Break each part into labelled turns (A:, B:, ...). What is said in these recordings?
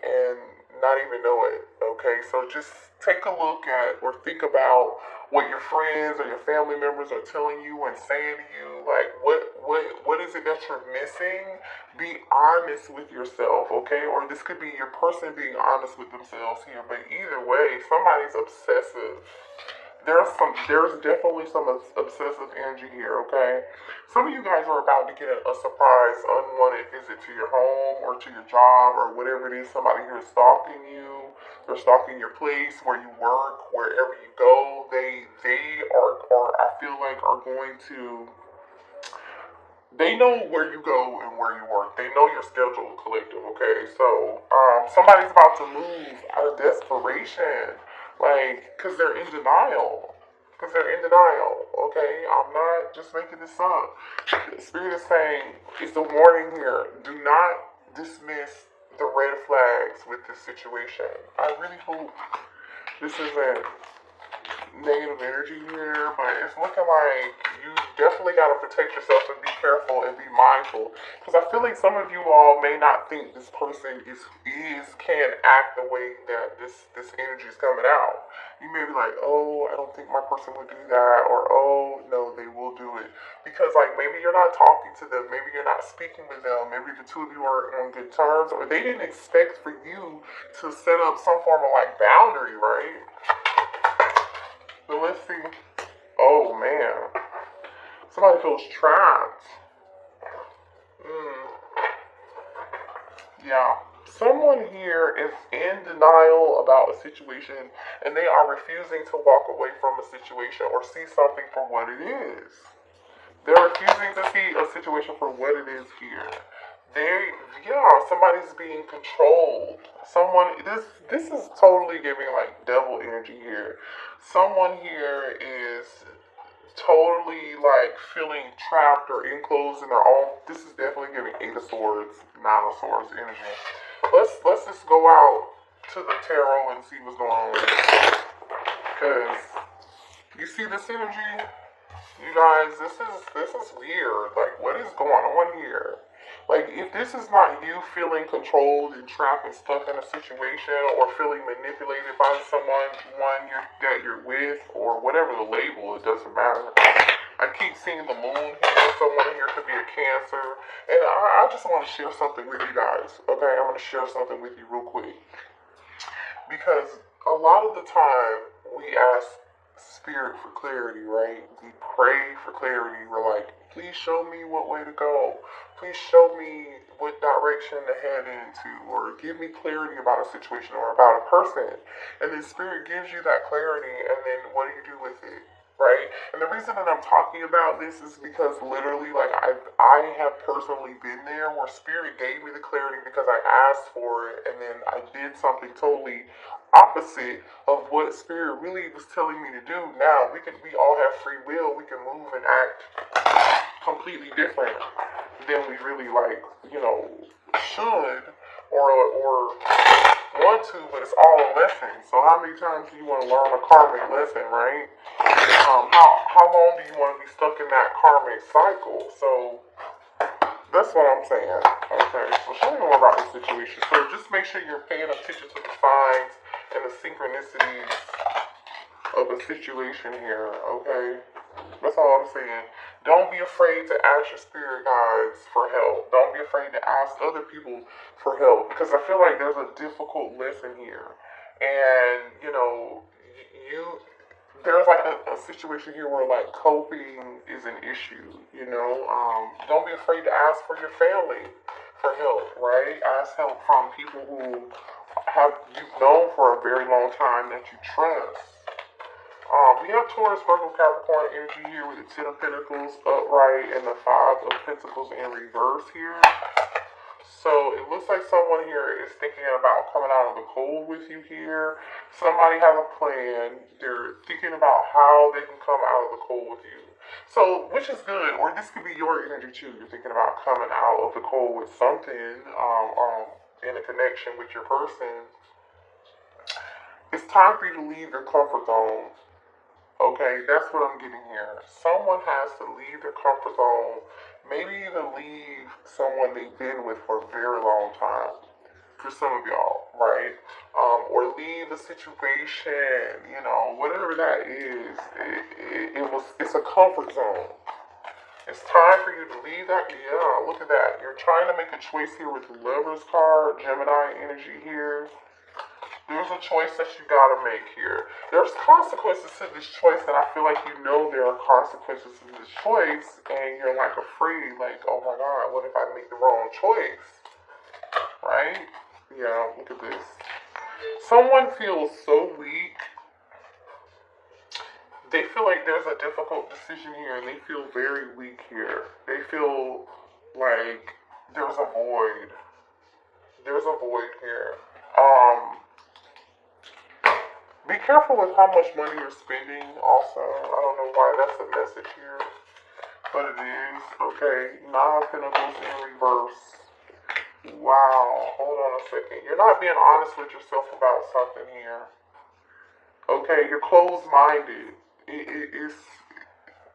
A: and not even know it. Okay, so just take a look at or think about what your friends or your family members are telling you and saying to you. Like, what is it that you're missing? Be honest with yourself, okay? Or this could be your person being honest with themselves here. But either way, somebody's obsessive. There's definitely some obsessive energy here, okay? Some of you guys are about to get a surprise, unwanted visit to your home or to your job or whatever it is. Somebody here is stalking you. They're stalking your place where you work, wherever you go. They are I feel like are going to. They know where you go and where you work. They know your schedule, collective. Okay, so somebody's about to move out of desperation. Like, because they're in denial. Because they're in denial, okay? I'm not just making this up. The Spirit is saying, it's a warning here. Do not dismiss the red flags with this situation. I really hope this isn't negative energy here, but it's looking like you definitely got to protect yourself and be careful and be mindful, because I feel like some of you all may not think this person can act the way that this energy is coming out. You may be like, oh, I don't think my person would do that, or oh no, they will do it, because like maybe you're not talking to them, maybe you're not speaking with them, maybe the two of you are on good terms, or they didn't expect for you to set up some form of like boundary, right? So let's see. Oh man. Somebody feels trapped. Yeah. Someone here is in denial about a situation and they are refusing to walk away from a situation or see something for what it is. They're refusing to see a situation for what it is here. Somebody's being controlled. This is totally giving like devil energy here. Someone here is totally like feeling trapped or enclosed in their own. This is definitely giving Eight of Swords, Nine of Swords energy. Let's just go out to the tarot and see what's going on with it. Because you see this energy? You guys, this is weird. Like, what is going on here? Like, if this is not you feeling controlled and trapped and stuck in a situation, or feeling manipulated by someone that you're with, or whatever the label, it doesn't matter. I keep seeing the moon here. Someone here could be a Cancer, and I just want to share something with you guys. Okay, I'm going to share something with you real quick, because a lot of the time we ask Spirit for clarity, right? We pray for clarity. We're like, please show me what way to go. Please show me what direction to head into, or give me clarity about a situation or about a person. And then Spirit gives you that clarity, and then what do you do with it? Right? And the reason that I'm talking about this is because literally, like, I have personally been there where Spirit gave me the clarity because I asked for it, and then I did something totally opposite of what Spirit really was telling me to do. Now we all have free will. We can move and act completely different than we really should or want to, but it's all a lesson. So how many times do you want to learn a karmic lesson, right? How long do you want to be stuck in that karmic cycle? So that's what I'm saying. Okay, so show me more about this situation. So just make sure you're paying attention to the signs and the synchronicities of a situation here, okay? That's all I'm saying. Don't be afraid to ask your spirit guides for help. Don't be afraid to ask other people for help, because I feel like there's a difficult lesson here. And, there's like a situation here where like coping is an issue, don't be afraid to ask for your family for help, right? Ask help from people who you've known for a very long time that you trust. We have Taurus, Virgo, Capricorn energy here with the Ten of Pentacles upright and the Five of Pentacles in reverse here. So it looks like someone here is thinking about coming out of the cold with you here. Somebody has a plan. They're thinking about how they can come out of the cold with you. So, which is good, or this could be your energy too. You're thinking about coming out of the cold with something in a connection with your person. It's time for you to leave your comfort zone. Okay, that's what I'm getting here. Someone has to leave their comfort zone, maybe even leave someone they've been with for a very long time. For some of y'all, right? Or leave a situation, you know, whatever that is. It's a comfort zone. It's time for you to leave that. Yeah, look at that. You're trying to make a choice here with the Lover's card, Gemini energy here. There's a choice that you gotta make here. There's consequences to this choice, and I feel like you know there are consequences to this choice, and you're like afraid, like, oh my god, what if I make the wrong choice? Right? Yeah, look at this. Someone feels so weak. They feel like there's a difficult decision here, and they feel very weak here. They feel like there's a void. There's a void here. Be careful with how much money you're spending also. I don't know why that's a message here, but it is. Okay, 9 of Pentacles in reverse. Wow, hold on a second. You're not being honest with yourself about something here. Okay, you're closed-minded. It's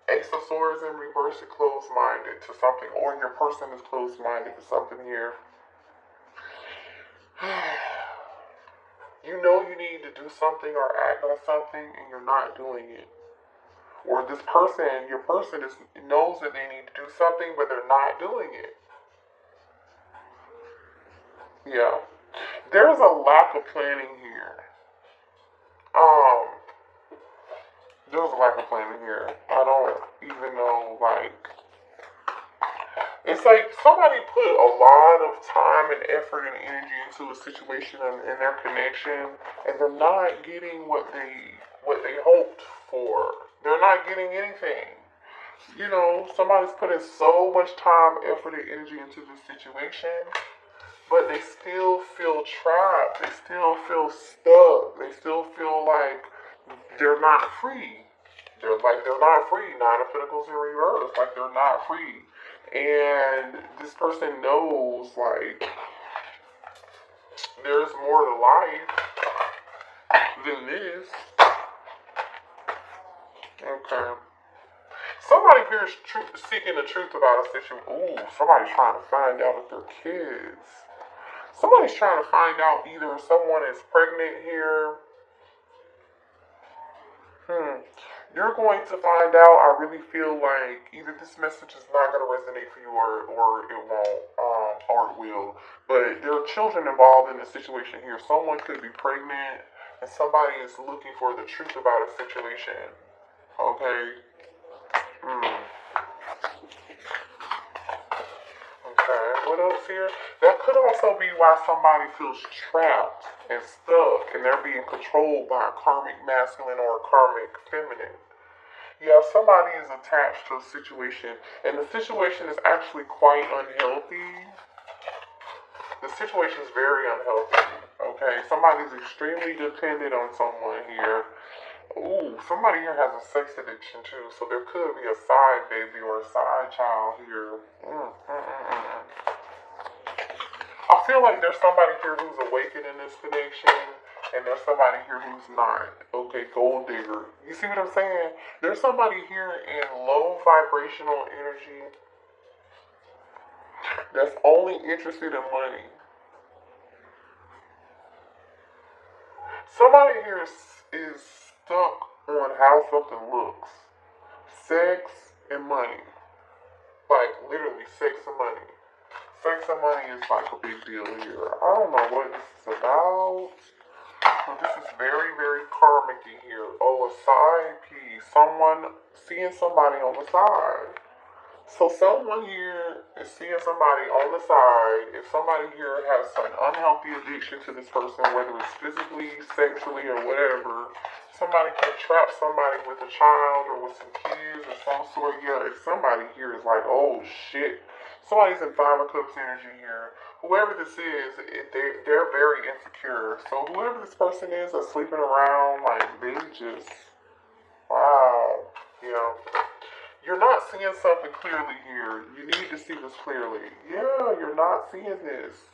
A: Ace of Swords in reverse, you're closed-minded to something, or your person is closed-minded to something here. You know you need to do something or act on something, and you're not doing it. Or this person, your person knows that they need to do something, but they're not doing it. Yeah. There's a lack of planning here. There's a lack of planning here. I don't even know, like, it's like somebody put a lot of time and effort and energy into a situation in their connection, and they're not getting what they hoped for. They're not getting anything. You know, somebody's putting so much time, effort, and energy into this situation, but they still feel trapped. They still feel stuck. They still feel like they're not free. They're not free. 9 of Pentacles in reverse. Like they're not free. And this person knows, like, there's more to life than this. Okay. Somebody here is seeking the truth about a situation. Ooh, somebody's trying to find out if they're kids. Somebody's trying to find out either someone is pregnant here. You're going to find out. I really feel like either this message is not going to resonate for you, or it won't, or it will. But there are children involved in the situation here. Someone could be pregnant, and somebody is looking for the truth about a situation. Okay. Okay, what else here? That could also be why somebody feels trapped and stuck, and they're being controlled by a karmic masculine or a karmic feminine. Yeah, somebody is attached to a situation, and the situation is actually quite unhealthy. The situation is very unhealthy, okay? Somebody's extremely dependent on someone here. Ooh, somebody here has a sex addiction too, so there could be a side baby or a side child here. I feel like there's somebody here who's awakened in this connection, and there's somebody here who's not. Okay, gold digger. You see what I'm saying? There's somebody here in low vibrational energy that's only interested in money. Somebody here is stuck on how something looks. Sex and money. Like, literally, sex and money. Sex and money is like a big deal here. I don't know what this is about. So this is very, very karmic here. Oh, a side piece. Someone seeing somebody on the side. So someone here is seeing somebody on the side. If somebody here has some unhealthy addiction to this person, whether it's physically, sexually, or whatever, somebody can trap somebody with a child or with some kids or some sort. Yeah, if somebody here is like, oh shit, somebody's in 5 of Cups energy here. Whoever this is, they're very insecure. So whoever this person is that's sleeping around, like, they just, wow, you know. You're not seeing something clearly here. You need to see this clearly. Yeah, you're not seeing this.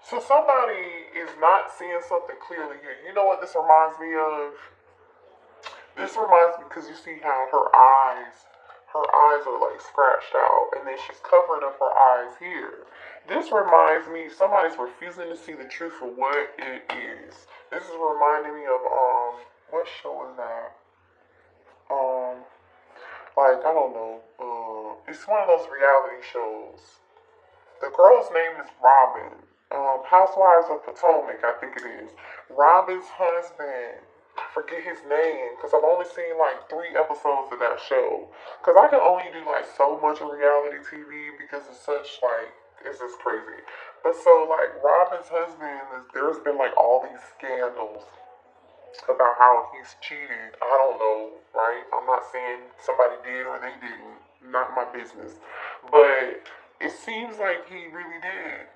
A: So somebody is not seeing something clearly here. You know what this reminds me of? This reminds me, because you see how her her eyes are like scratched out, and then she's covering up her eyes here. This reminds me, somebody's refusing to see the truth for what it is. This is reminding me of, what show is that? Like, I don't know, it's one of those reality shows. The girl's name is Robin. Housewives of Potomac, I think it is. Robin's husband, I forget his name, because I've only seen like 3 episodes of that show. Because I can only do like so much of reality TV because it's such like, it's just crazy. But so like Robin's husband, there's been like all these scandals about how he's cheated. I don't know, right? I'm not saying somebody did or they didn't. Not my business. But it seems like he really did.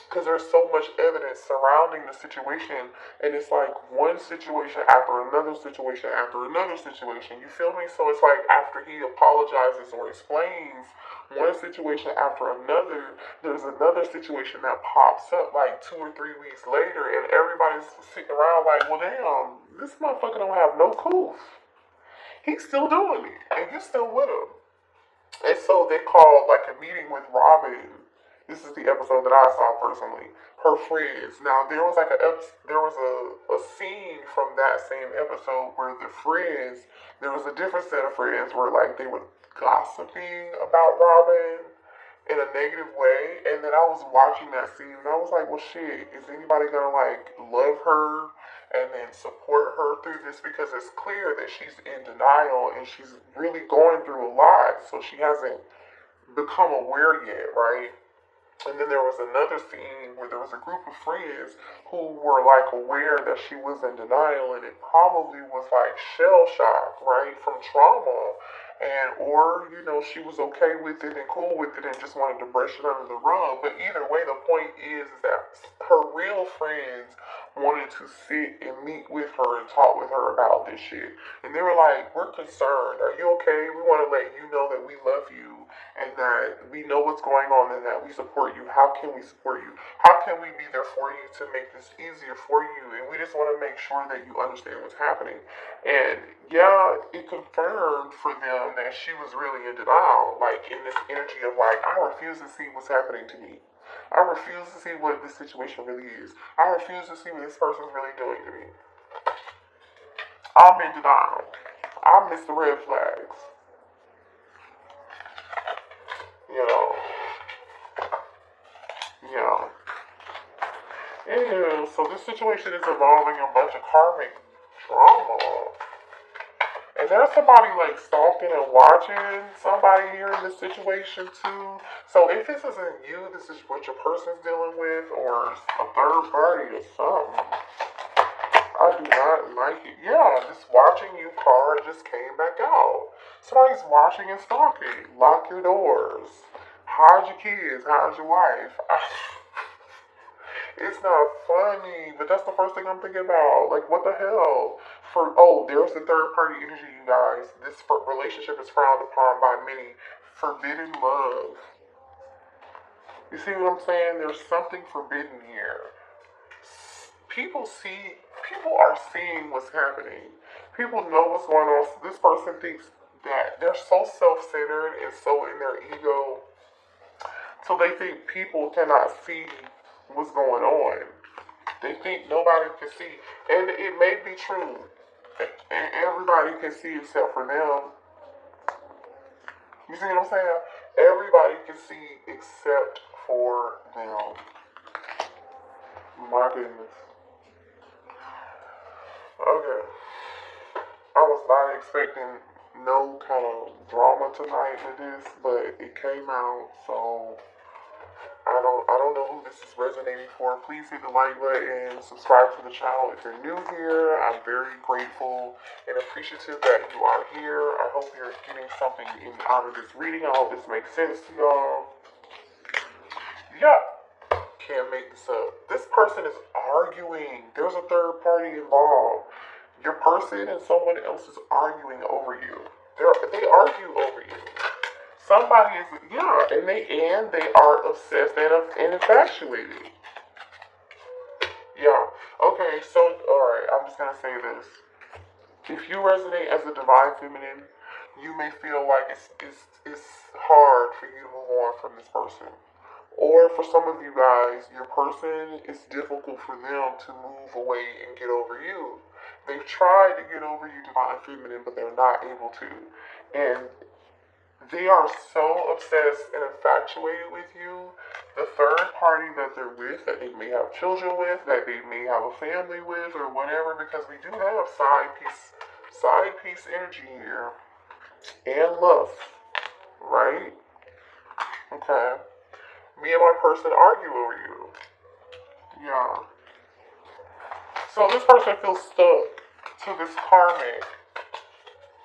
A: Because there's so much evidence surrounding the situation, and it's like one situation after another situation after another situation. You feel me? So it's like after he apologizes or explains one situation after another, there's another situation that pops up like 2 or 3 weeks later, and everybody's sitting around like, well, damn, this motherfucker don't have no proof. He's still doing it, and you're still with him. And so they called like a meeting with Robin. This is the episode that I saw personally. Her friends. Now there was like a scene from that same episode where the friends, there was a different set of friends where like they were gossiping about Robin in a negative way, and then I was watching that scene and I was like, well shit, is anybody gonna like love her and then support her through this? Because it's clear that she's in denial and she's really going through a lot, so she hasn't become aware yet, right? And then there was another scene where there was a group of friends who were like aware that she was in denial, and it probably was like shell shock, right, from trauma. And or, you know, she was okay with it and cool with it and just wanted to brush it under the rug. But either way, the point is that her real friends wanted to sit and meet with her and talk with her about this shit. And they were like, we're concerned. Are you okay? We want to let you know that we love you and that we know what's going on and that we support you. How can we support you? How can we be there for you to make this easier for you? And we just want to make sure that you understand what's happening. And yeah, it confirmed for them that she was really in denial, like in this energy of like, I refuse to see what's happening to me. I refuse to see what this situation really is. I refuse to see what this person's really doing to me. I'm in denial. I miss the red flags. You know. Yeah. Anywho, so this situation is involving a bunch of karmic drama. And there's somebody like stalking and watching somebody here in this situation too. So if this isn't you, this is what your person's dealing with, or a third party or something. I do not like it. Yeah, this watching you card just came back out. Somebody's watching and stalking. Lock your doors. Hide your kids. Hide your wife. It's not funny, but that's the first thing I'm thinking about. Like, what the hell? There's the third party energy, you guys. This relationship is frowned upon by many. Forbidden love. You see what I'm saying? There's something forbidden here. People are seeing what's happening. People know what's going on. This person thinks that they're so self-centered and so in their ego, so they think people cannot see what's going on. They think nobody can see. And it may be true. And everybody can see except for them. You see what I'm saying? Everybody can see except for them. My goodness. Okay. I was not expecting no kind of drama tonight with this, but it came out, so I don't know who this is resonating for. Please hit the like button, subscribe to the channel if you're new here. I'm very grateful and appreciative that you are here. I hope you're getting something out of this reading. I hope this makes sense to y'all. Yeah, can't make this up. This person is arguing. There's a third party involved. Your person and someone else is arguing over you. They argue over you. Somebody is, and they are obsessed and infatuated. Yeah. Okay, so, alright, I'm just gonna say this. If you resonate as a divine feminine, you may feel like it's hard for you to move on from this person. Or for some of you guys, your person, it's difficult for them to move away and get over you. They've tried to get over you, divine feminine, but they're not able to. And they are so obsessed and infatuated with you. The third party that they're with, that they may have children with, that they may have a family with, or whatever, because we do have side piece energy here, and love, right? Okay. Me and my person argue over you. Yeah. So this person feels stuck to this karmic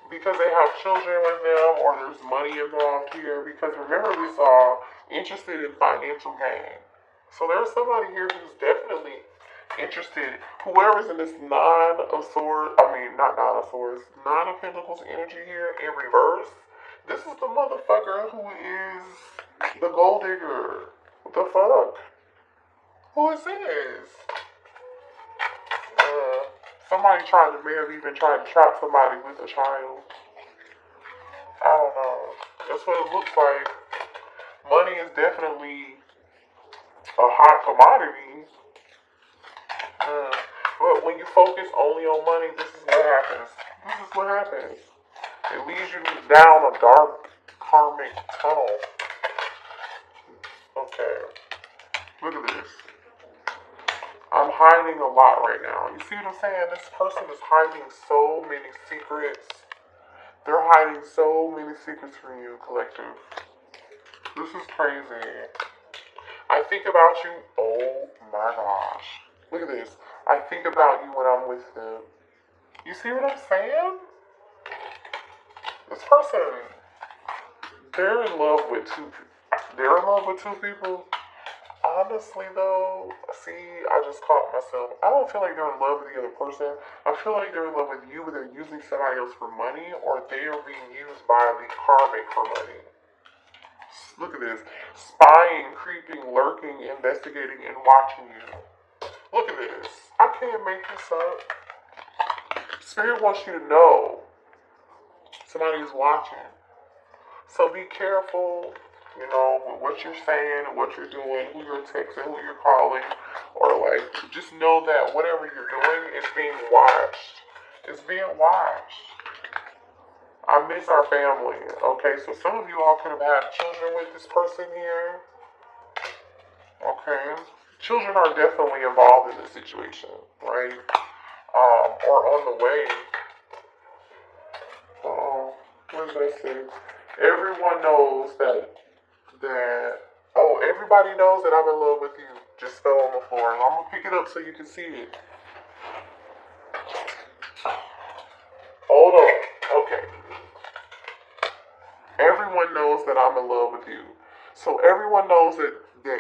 A: because they have children with them, or there's money involved here. Because remember, we saw interested in financial gain. So there's somebody here who's definitely interested. Whoever's in this nine of pentacles energy here in reverse. This is the motherfucker who is the gold digger. What the fuck? Who is this? Somebody may have even tried to trap somebody with a child. I don't know. That's what it looks like. Money is definitely a hot commodity. But when you focus only on money, this is what happens. It leads you down a dark karmic tunnel. Okay. Look at this. I'm hiding a lot right now. You see what I'm saying? This person is hiding so many secrets. They're hiding so many secrets from you, collective. This is crazy. I think about you. Oh my gosh. Look at this. I think about you when I'm with them. You see what I'm saying? This person, they're in love with two people. Honestly though, see, I just caught myself. I don't feel like they're in love with the other person. I feel like they're in love with you, but they're using somebody else for money, or they are being used by the karmic for money. Look at this. Spying, creeping, lurking, investigating, and watching you. Look at this. I can't make this up. Spirit wants you to know somebody is watching. So be careful, with what you're saying, what you're doing, who you're texting, who you're calling, or just know that whatever you're doing is being watched. It's being watched. I miss our family, okay? So some of you all could have had children with this person here, okay? Children are definitely involved in this situation, right? Or on the way. What did I say? Everyone knows everybody knows that I'm in love with you. Just fell on the floor. And I'm going to pick it up so you can see it. Hold on. Okay. Everyone knows that I'm in love with you. So everyone knows that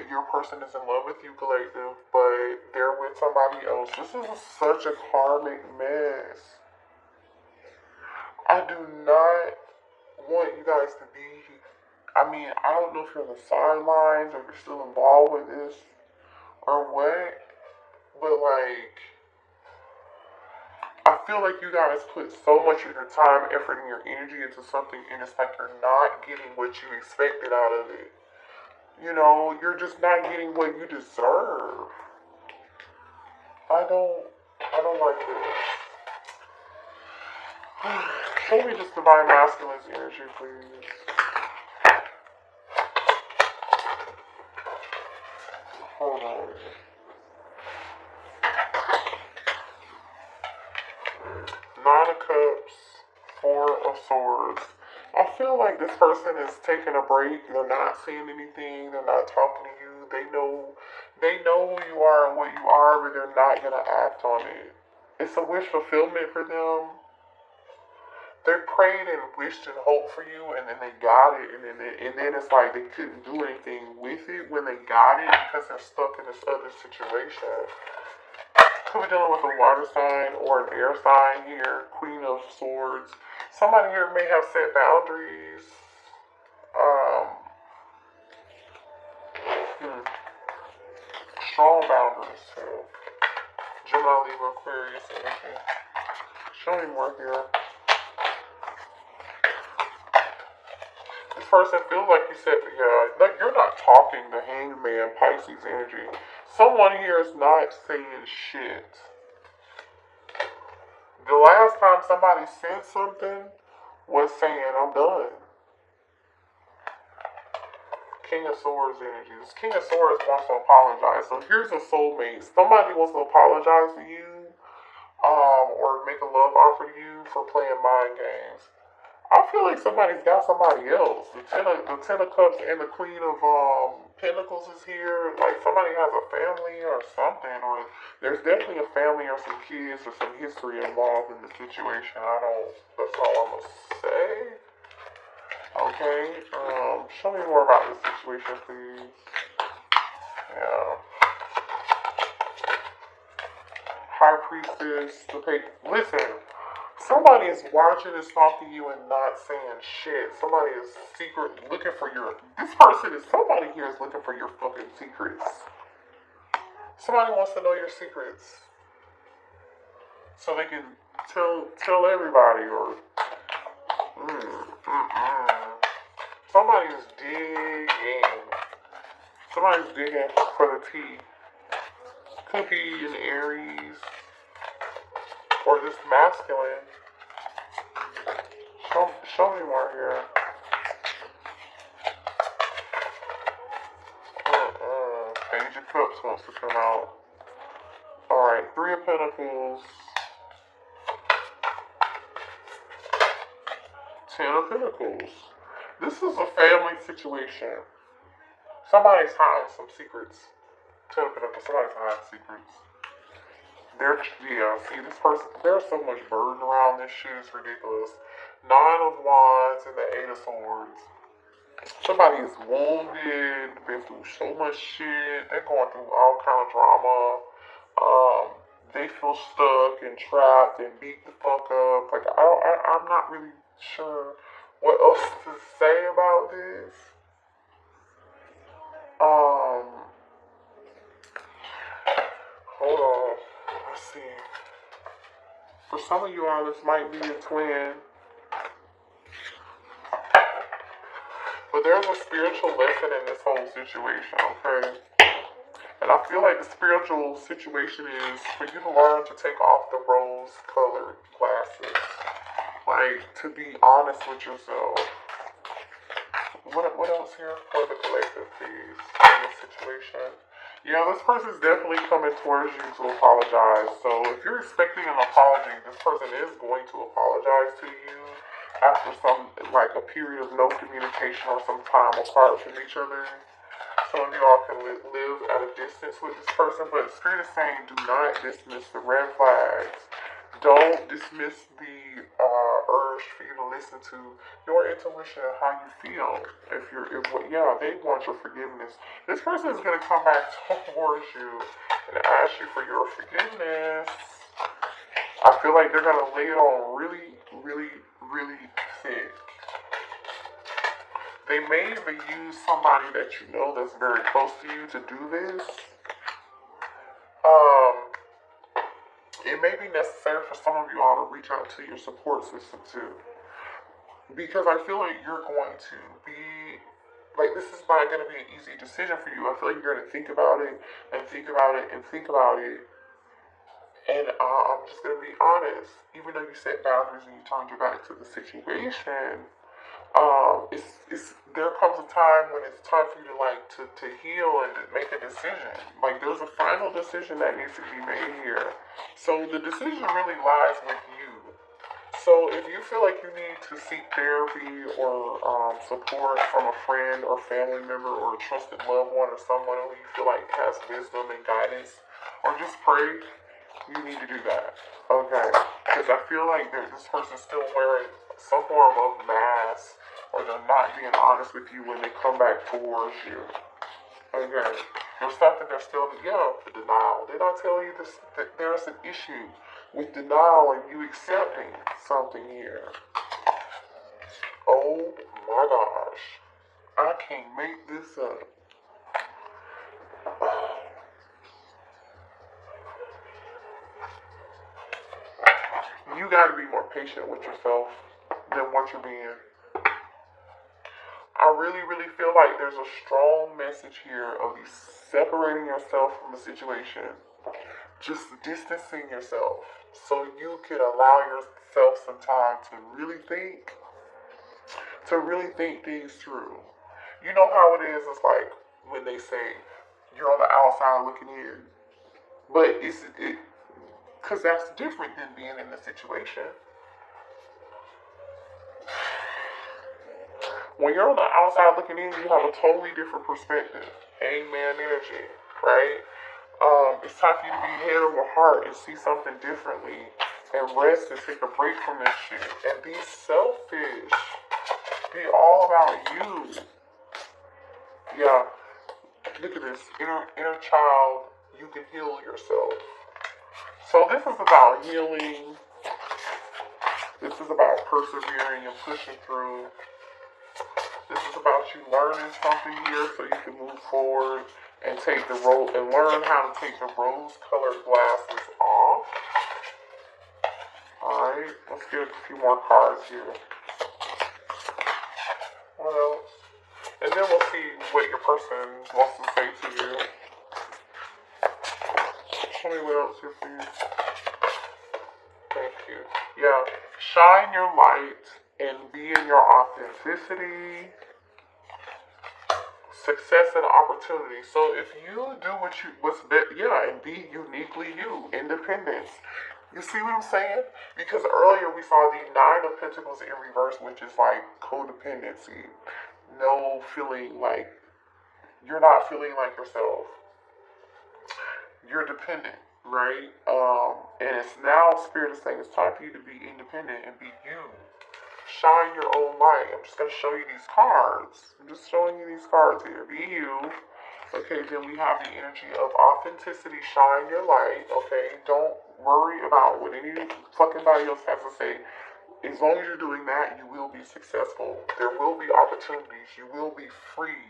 A: your person is in love with you, collective, but they're with somebody else. This is such a karmic mess. I do not want you guys to be, I don't know if you're on the sidelines or you're still involved with this or what, but I feel like you guys put so much of your time, effort, and your energy into something, and it's like you're not getting what you expected out of it. You're just not getting what you deserve. I don't like this. Show me just divine masculine's energy, please. Hold on. Nine of Cups, Four of Swords. I feel like this person is taking a break. They're not saying anything. They're not talking to you. They know who you are and what you are, but they're not going to act on it. It's a wish fulfillment for them. They prayed and wished and hoped for you, and then they got it, and then it's like they couldn't do anything with it when they got it because they're stuck in this other situation. Could be dealing with a water sign or an air sign here. Queen of Swords. Somebody here may have set boundaries. Strong boundaries too. Gemini, Libra, Aquarius energy. Show me more here. person feels like you said, yeah, like you're not talking to Hangman, Pisces energy. Someone here is not saying shit. The last time somebody said something was saying, I'm done. King of Swords energy. This King of Swords wants to apologize. So here's a soulmate. Somebody wants to apologize to you, or make a love offer to you for playing mind games. I feel like somebody's got somebody else. The Ten of Cups and the Queen of Pentacles is here. Like somebody has a family or something, or there's definitely a family or some kids or some history involved in the situation. That's all I'm gonna say. Okay, show me more about this situation, please. Yeah. High Priestess, listen, somebody is watching and stalking you and not saying shit. Somebody is secretly looking for somebody here is looking for your fucking secrets. Somebody wants to know your secrets. So they can tell everybody, or somebody's digging. Somebody's digging for the tea. Could be an Aries or just masculine. Show me more here. Page of Cups wants to come out. Alright, Three of Pentacles. Ten of Pentacles. This is a family situation. Somebody's hiding some secrets. Ten of Pentacles, somebody's hiding secrets. See this person, there's so much burden around this shit, it's ridiculous. Nine of Wands and the Eight of Swords. Somebody is wounded, been through so much shit, they're going through all kind of drama. They feel stuck and trapped and beat the fuck up. Like, I'm not really sure what else to say about this. Hold on. Let's see. For some of you all, this might be a twin. But there's a spiritual lesson in this whole situation, okay? And I feel like the spiritual situation is for you to learn to take off the rose-colored glasses. Like, to be honest with yourself. What else here for the collective, please, in this situation? Yeah, this person's definitely coming towards you to apologize. So if you're expecting an apology, this person is going to apologize to you after a period of no communication or some time apart from each other. Some of you all can live at a distance with this person, but Spirit is saying do not dismiss the red flags. Don't dismiss the urge for you to listen to your intuition and how you feel. They want your forgiveness. This person is going to come back towards you and ask you for your forgiveness. I feel like they're going to lay it on really, really, really thick. They may even use somebody that you know that's very close to you to do this. It may be necessary for some of you all to reach out to your support system too. Because I feel like you're going to be, this is not going to be an easy decision for you. I feel like you're going to think about it and think about it and think about it. And I'm just going to be honest. Even though you set boundaries and you turned your back to the situation, there comes a time when it's time for you to heal and to make a decision. Like, there's a final decision that needs to be made here. So the decision really lies with you. So if you feel like you need to seek therapy or support from a friend or family member or a trusted loved one or someone who you feel like has wisdom and guidance, or just pray, you need to do that. Okay? Because I feel like this person's still wearing some form of mask, or they're not being honest with you when they come back towards you. Okay. There's something they're still, the denial. Did I tell you this? That there's an issue with denial and you accepting something here. Oh my gosh. I can't make this up. You gotta be more patient with yourself than what you're being. I really, really feel like there's a strong message here of you separating yourself from the situation, just distancing yourself so you can allow yourself some time to really think things through. You know how it is, it's like when they say you're on the outside looking in, but because that's different than being in the situation. When you're on the outside looking in, you have a totally different perspective. Amen energy, right? It's time for you to be head over heart and see something differently and rest and take a break from this shit. And be selfish. Be all about you. Yeah. Look at this. Inner child, you can heal yourself. So this is about healing. This is about persevering and pushing through. This is about you learning something here so you can move forward and take the and learn how to take the rose-colored glasses off. Alright, let's get a few more cards here. What else? And then we'll see what your person wants to say to you. Show me what else here, please. Thank you. Yeah, shine your light and be in your authenticity, success and opportunity. So if you do what's best, yeah, and be uniquely you, independence. You see what I'm saying? Because earlier we saw the Nine of Pentacles in reverse, which is like codependency. No feeling like, you're not feeling like yourself. You're dependent, right? And it's now Spirit is saying it's time for you to be independent and be you. Shine your own light. I'm just going to show you these cards. I'm just showing you these cards here. Be you. Okay, then we have the energy of authenticity. Shine your light. Okay, don't worry about what any fucking body else has to say. As long as you're doing that, you will be successful. There will be opportunities. You will be free,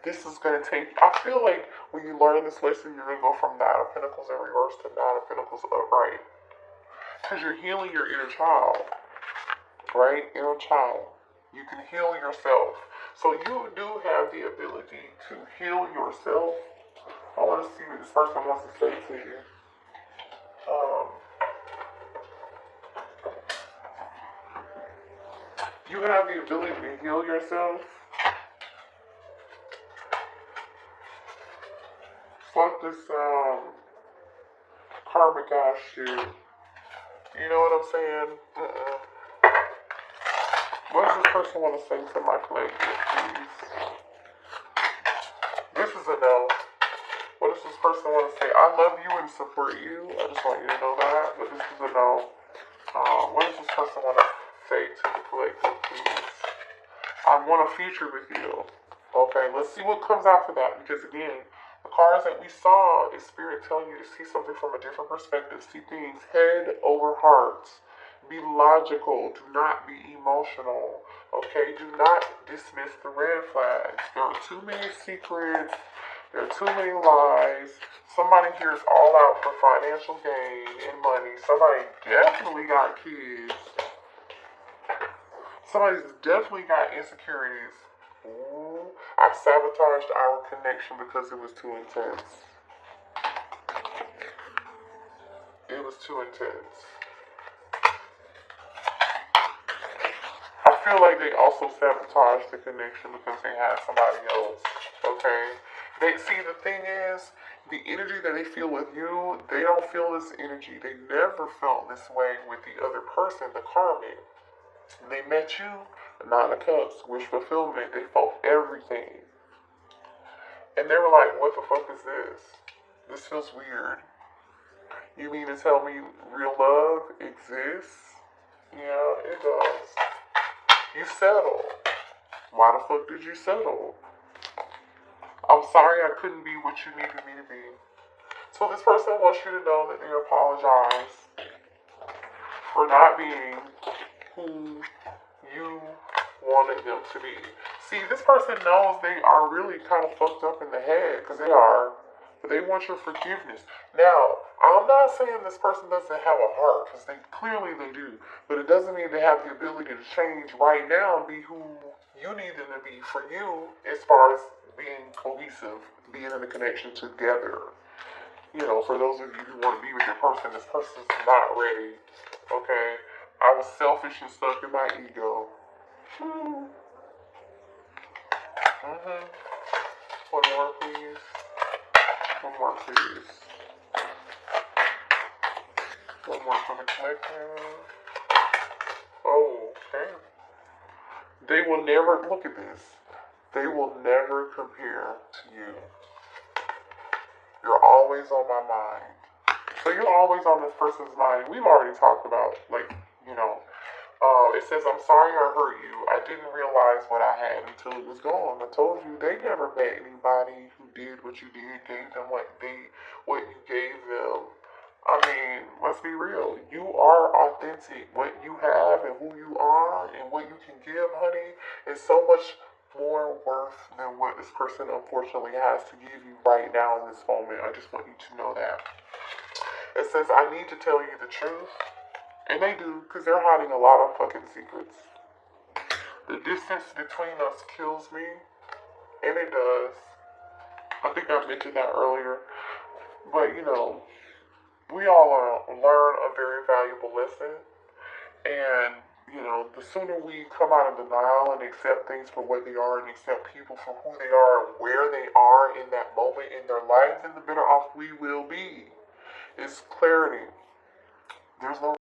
A: this is going to take, I feel like when you learn this lesson, you're going to go from Nine of Pentacles in reverse to Nine of Pentacles upright. Because you're healing your inner child. Right? Inner child. You can heal yourself. So you do have the ability to heal yourself. I want to see what this person wants to say to you. You have the ability to heal yourself. Fuck this karmic ass shit. You know what I'm saying? What does this person want to say to my collective, please? This is a no. What does this person want to say? I love you and support you. I just want you to know that. But this is a no. What does this person want to say to the collective, please? I want a future with you. Okay, let's see what comes after that. Because again, the cards that we saw is Spirit telling you to see something from a different perspective. See things head over heart. Be logical. Do not be emotional. Okay? Do not dismiss the red flags. There are too many secrets. There are too many lies. Somebody here is all out for financial gain and money. Somebody definitely got kids. Somebody's definitely got insecurities. Ooh, I sabotaged our connection because it was too intense. It was too intense. I feel like they also sabotaged the connection because they had somebody else. Okay? The thing is, the energy that they feel with you, they don't feel this energy. They never felt this way with the other person, the karmic. They met you, Nine of Cups, wish fulfillment. They felt everything. And they were like, what the fuck is this? This feels weird. You mean to tell me real love exists? Yeah, it does. You settled. Why the fuck did you settle? I'm sorry I couldn't be what you needed me to be. So this person wants you to know that they apologize for not being who you wanted them to be. See, this person knows they are really kind of fucked up in the head, because they are, but they want your forgiveness. Now, I'm not saying this person doesn't have a heart, because clearly they do, but it doesn't mean they have the ability to change right now and be who You need them to be for you as far as being cohesive, being in a connection together. You know, for those of you who want to be with your person, this person's not ready. Okay? I was selfish and stuck in my ego. One more, please. One more, please. One more for the collective. Oh, okay. They will never, look at this. They will never compare to you. You're always on my mind. So you're always on this person's mind. We've already talked about, like, you know, it says, I'm sorry I hurt you. I didn't realize what I had until it was gone. I told you they never met anybody who did what you did, gave them what you gave them. I mean, let's be real. You are authentic. What you have and who you are and what you can give, honey, is so much more worth than what this person unfortunately has to give you right now in this moment. I just want you to know that. It says, I need to tell you the truth. And they do, because they're hiding a lot of fucking secrets. The distance between us kills me. And it does. I think I mentioned that earlier. But, you know, we all learn a very valuable lesson. And, you know, the sooner we come out of denial and accept things for what they are and accept people for who they are and where they are in that moment in their life, then the better off we will be. It's clarity. There's no